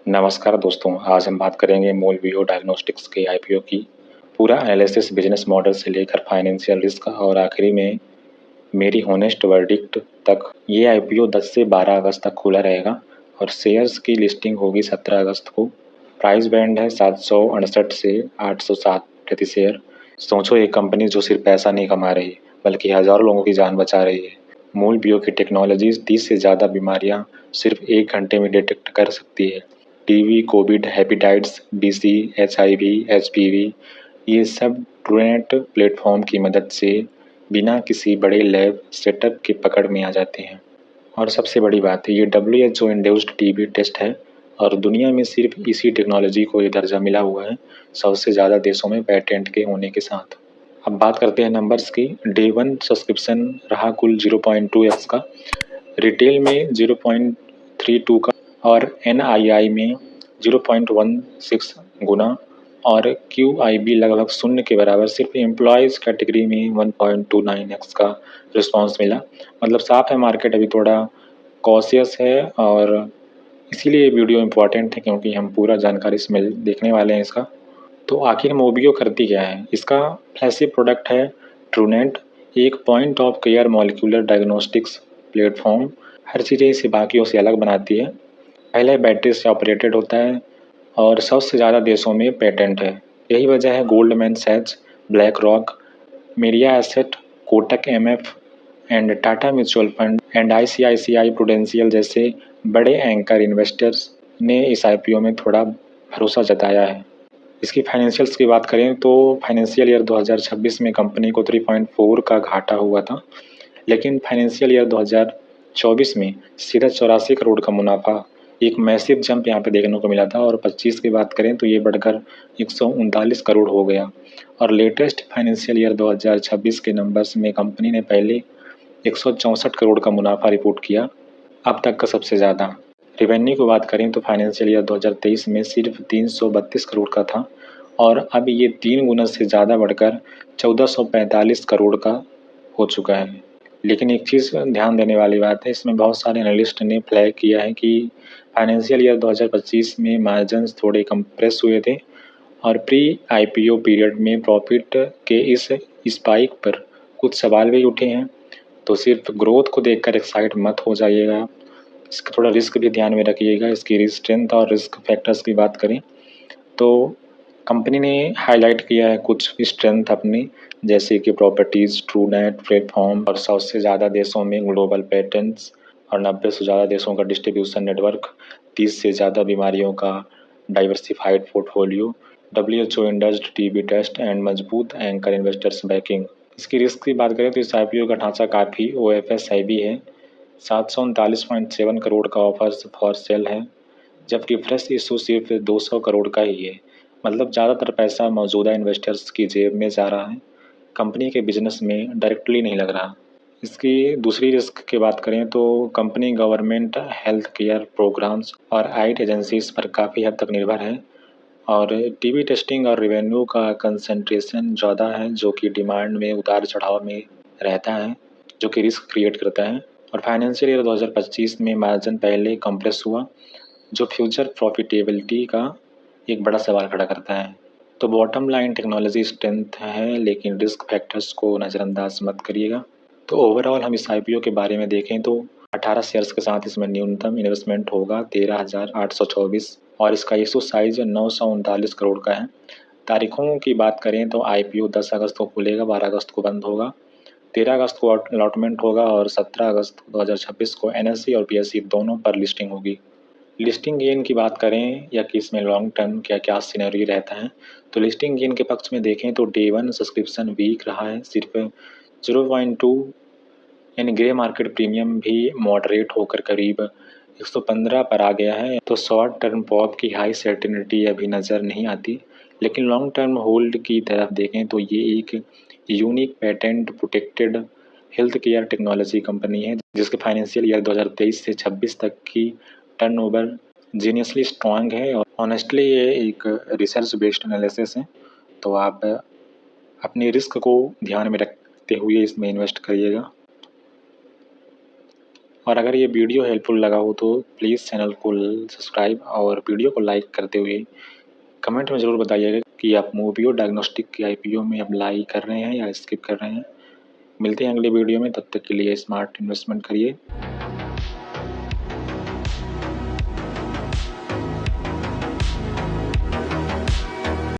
नमस्कार दोस्तों, आज हम बात करेंगे मोलबियो डायग्नोस्टिक्स के आईपीओ की। पूरा एनालिसिस बिजनेस मॉडल से लेकर फाइनेंशियल रिस्क और आखिरी में मेरी ऑनेस्ट वर्डिक्ट तक। ये आईपीओ 10 से 12 अगस्त तक खुला रहेगा और शेयर्स की लिस्टिंग होगी 17 अगस्त को। प्राइस बैंड है 768 से 807 प्रति शेयर। सोचो, एक कंपनी जो सिर्फ पैसा नहीं कमा रही बल्कि हजारों लोगों की जान बचा रही है। मोलबियो की टेक्नोलॉजी 30 से ज़्यादा बीमारियां सिर्फ 1 घंटे में डिटेक्ट कर सकती है। TB, Covid, hepatitis, BC, HIV, HPV, ये सब ट्रूनेट प्लेटफॉर्म की मदद से बिना किसी बड़े लैब सेटअप के पकड़ में आ जाते हैं। और सबसे बड़ी बात है, ये WHO इंड्यूस्ड टीबी टेस्ट है और दुनिया में सिर्फ इसी टेक्नोलॉजी को ये दर्जा मिला हुआ है, 100 से ज़्यादा देशों में पेटेंट के होने के साथ। अब बात करते हैं नंबर्स की। डे 1 सब्सक्रिप्शन रहा कुल 0.2x का, रिटेल में 0.32 का और NII में 0.16 गुना और QIB लगभग शून्य के बराबर। सिर्फ एम्प्लॉयज़ कैटेगरी में 1.29x का रिस्पॉन्स मिला। मतलब साफ है, मार्केट अभी थोड़ा कॉशियस है और इसीलिए ये वीडियो इम्पॉर्टेंट है क्योंकि हम पूरा जानकारी इसमें देखने वाले हैं इसका। तो आखिर मोबियो करती क्या है? इसका फ्लैगशिप प्रोडक्ट है ट्रूनेट, एक point of care molecular diagnostics platform. हर चीज़ें इसे बाकियों से अलग बनाती है। पहले बैटरी से ऑपरेटेड होता है और 100 से ज़्यादा देशों में पेटेंट है। यही वजह है गोल्डमैन सैच्स, ब्लैक रॉक, मेरिया asset, Kotak MF and Tata mutual fund and ICICI prudential जैसे बड़े एंकर इन्वेस्टर्स ने इस आईपीओ में थोड़ा भरोसा जताया है। इसकी फाइनेंशियल्स की बात करें तो फाइनेंशियल ईयर 2026 में कंपनी को 3.4 का घाटा हुआ था, लेकिन फाइनेंशियल ईयर 2024 में सीधा 84 करोड़ का मुनाफा, एक मैसिव जंप यहाँ पे देखने को मिला था। और 25 की बात करें तो ये बढ़कर 139 करोड़ हो गया। और लेटेस्ट फाइनेंशियल ईयर 2026 के नंबर्स में कंपनी ने पहले 164 करोड़ का मुनाफा रिपोर्ट किया, अब तक का सबसे ज़्यादा। रेवेन्यू की बात करें तो फाइनेंशियल ईयर 2023 में सिर्फ 332 करोड़ का था और अब ये 3 गुना से ज़्यादा बढ़कर 1445 करोड़ का हो चुका है। लेकिन एक चीज़ ध्यान देने वाली बात है, इसमें बहुत सारे एनालिस्ट ने फ्लैग किया है कि फाइनेंशियल ईयर 2025 में मार्जिन्स थोड़े कंप्रेस हुए थे और प्री आईपीओ पीरियड में प्रॉफिट के इस स्पाइक पर कुछ सवाल भी उठे हैं। तो सिर्फ ग्रोथ को देखकर एक्साइट मत हो जाइएगा, इसका थोड़ा रिस्क भी ध्यान में रखिएगा। इसकी स्ट्रेंथ और रिस्क फैक्टर्स की बात करें तो कंपनी ने हाईलाइट किया है कुछ स्ट्रेंथ अपनी, जैसे कि प्रॉपर्टीज़, ट्रूनेट प्लेटफॉर्म और 100 से ज़्यादा देशों में ग्लोबल पेटेंट्स और 90 से ज़्यादा देशों का डिस्ट्रीब्यूशन नेटवर्क, 30 से ज़्यादा बीमारियों का diversified portfolio, WHO endorsed TB test and मजबूत एंकर इन्वेस्टर्स बैकिंग। इसकी रिस्क की बात करें तो इस आईपीओ का ढांचा काफ़ी OFSIB है। 739.7 करोड़ का ऑफर्स फॉर सेल है, जबकि फ्रेश इशू सिर्फ 200 करोड़ का ही है। मतलब ज़्यादातर पैसा मौजूदा इन्वेस्टर्स की जेब में जा रहा है, कंपनी के बिजनेस में डायरेक्टली नहीं लग रहा। इसकी दूसरी रिस्क की बात करें तो company government, health care programmes और एड एजेंसीज पर काफ़ी हद तक निर्भर है और टीबी टेस्टिंग और रेवेन्यू का कंसंट्रेशन ज़्यादा है, जो कि डिमांड में उतार चढ़ाव में रहता है, जो कि रिस्क क्रिएट करता है। और फाइनेंशियल ईयर 2025 में मार्जिन पहले कंप्रेस हुआ, जो फ्यूचर प्रॉफिटेबिलिटी का एक बड़ा सवाल खड़ा करता है। तो बॉटम लाइन टेक्नोलॉजी स्ट्रेंथ है, लेकिन रिस्क फैक्टर्स को नज़रअंदाज मत करिएगा। तो ओवरऑल हम इस आईपीओ के बारे में देखें तो 18 शेयर्स के साथ इसमें न्यूनतम इन्वेस्टमेंट होगा 13,824 और इसका इशू साइज 939 करोड़ का है। तारीखों की बात करें तो आईपीओ 10 अगस्त को खुलेगा, 12 अगस्त को बंद होगा, 13 अगस्त को अलॉटमेंट होगा और 17 अगस्त 2026 को NSE और BSE दोनों पर लिस्टिंग होगी। लिस्टिंग गेन की बात करें या कि इसमें लॉन्ग टर्म क्या क्या सिनेरियो रहता है, तो लिस्टिंग गेन के पक्ष में देखें तो डे 1 सब्सक्रिप्शन वीक रहा है, सिर्फ 0.2, यानी ग्रे मार्केट प्रीमियम भी मॉडरेट होकर करीब 115 पर आ गया है। तो शॉर्ट टर्म पॉप की हाई सर्टेनिटी अभी नज़र नहीं आती, लेकिन लॉन्ग टर्म होल्ड की तरफ देखें तो ये एक unique patent protected health care technology company है, जिसके फाइनेंशियल ईयर 2023 से 26 तक की टर्नओवर जीनियसली स्ट्रांग है। और ऑनेस्टली ये एक रिसर्च बेस्ड एनालिसिस है, तो आप अपने रिस्क को ध्यान में रखते हुए इसमें इन्वेस्ट करिएगा। और अगर ये वीडियो हेल्पफुल लगा हो तो प्लीज़ चैनल को सब्सक्राइब और वीडियो को लाइक करते हुए कमेंट में ज़रूर बताइएगा कि आप मूवीओ डायग्नोस्टिक के आईपीओ में अप्लाई कर रहे हैं या स्किप कर रहे हैं। मिलते हैं अगले वीडियो में, तब तक के लिए स्मार्ट इन्वेस्टमेंट करिए।